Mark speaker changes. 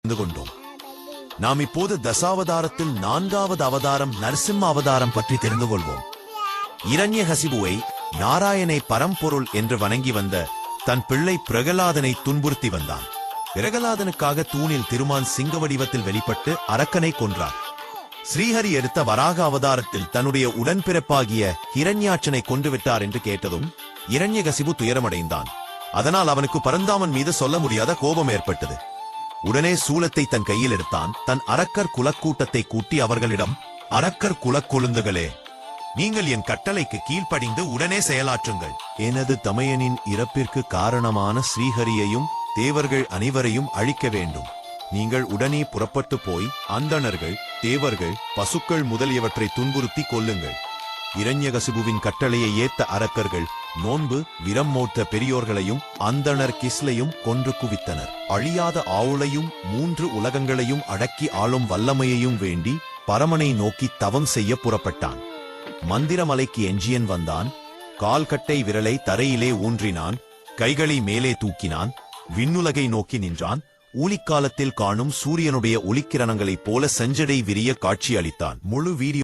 Speaker 1: கொண்டோம். நாம் இப்போது தசாவதாரத்தில் 4வது அவதாரம் நரசிம்ம அவதாரம் பற்றி தெரிந்து கொள்வோம். இரண்யகசிபுவை நாராயணை பரம்பொருள் என்று வணங்கி வந்த தன் பிள்ளை பிரகலாதனை துன்புறுத்தி வந்தான். பிரகலாதனுக்காக தூணில் திருமான் சிங்க வடிவத்தில் வெளிப்பட்டு அரக்கனை கொன்றார். ஸ்ரீஹரி எடுத்த வராக அவதாரத்தில் தன்னுடைய உடன்பிறப்பாகிய ஹிரண்யாட்சனை கொன்றுவிட்டார் என்று கேட்டதும் இரண்யகசிபு துயரமடைந்தான். அதனால் அவனுக்கு பரந்தாமன் மீது சொல்ல முடியாத கோபம் ஏற்பட்டது. உடனே சூலத்தை தன் கையில் எடுத்தான். தன் அரக்கர் குலக்கூட்டத்தை கூட்டி அவர்களிடம், அரக்கர் குலக்கொழுந்துகளே, நீங்கள் என் கட்டளைக்கு கீழ்ப்படிந்து உடனே செயலாற்றுங்கள். எனது தமையனின் இறப்பிற்கு காரணமான ஸ்ரீஹரியையும் தேவர்கள் அனைவரையும் அழிக்க வேண்டும். நீங்கள் உடனே புறப்பட்டு போய் அந்தணர்கள், தேவர்கள், பசுக்கள் முதலியவற்றை துன்புறுத்தி கொல்லுங்கள். இரண்யகசிபுவின் கட்டளையை ஏத்த அரக்கர்கள் நோன்பு விரம் மோட்ட பெரியோர்களையும் அந்தணர் கிஸ்லையும் கொன்று குவித்தனர். அழியாத ஆவுளையும் 3 உலகங்களையும் அடக்கி ஆளும் வல்லமையையும் வேண்டி பரமனை நோக்கி தவம் செய்ய புறப்பட்டான். மந்திரமலைக்கு எஞ்சியன் வந்தான். கால்கட்டை விரலை தரையிலே ஊன்றினான். கைகளை மேலே தூக்கினான். விண்ணுலகை நோக்கி நின்றான். ஊழிக்காலத்தில் காணும் சூரியனுடைய ஒளிக்கிரணங்களைப் போல செஞ்சடை விரிய காட்சி அளித்தான். முழு வீடியோ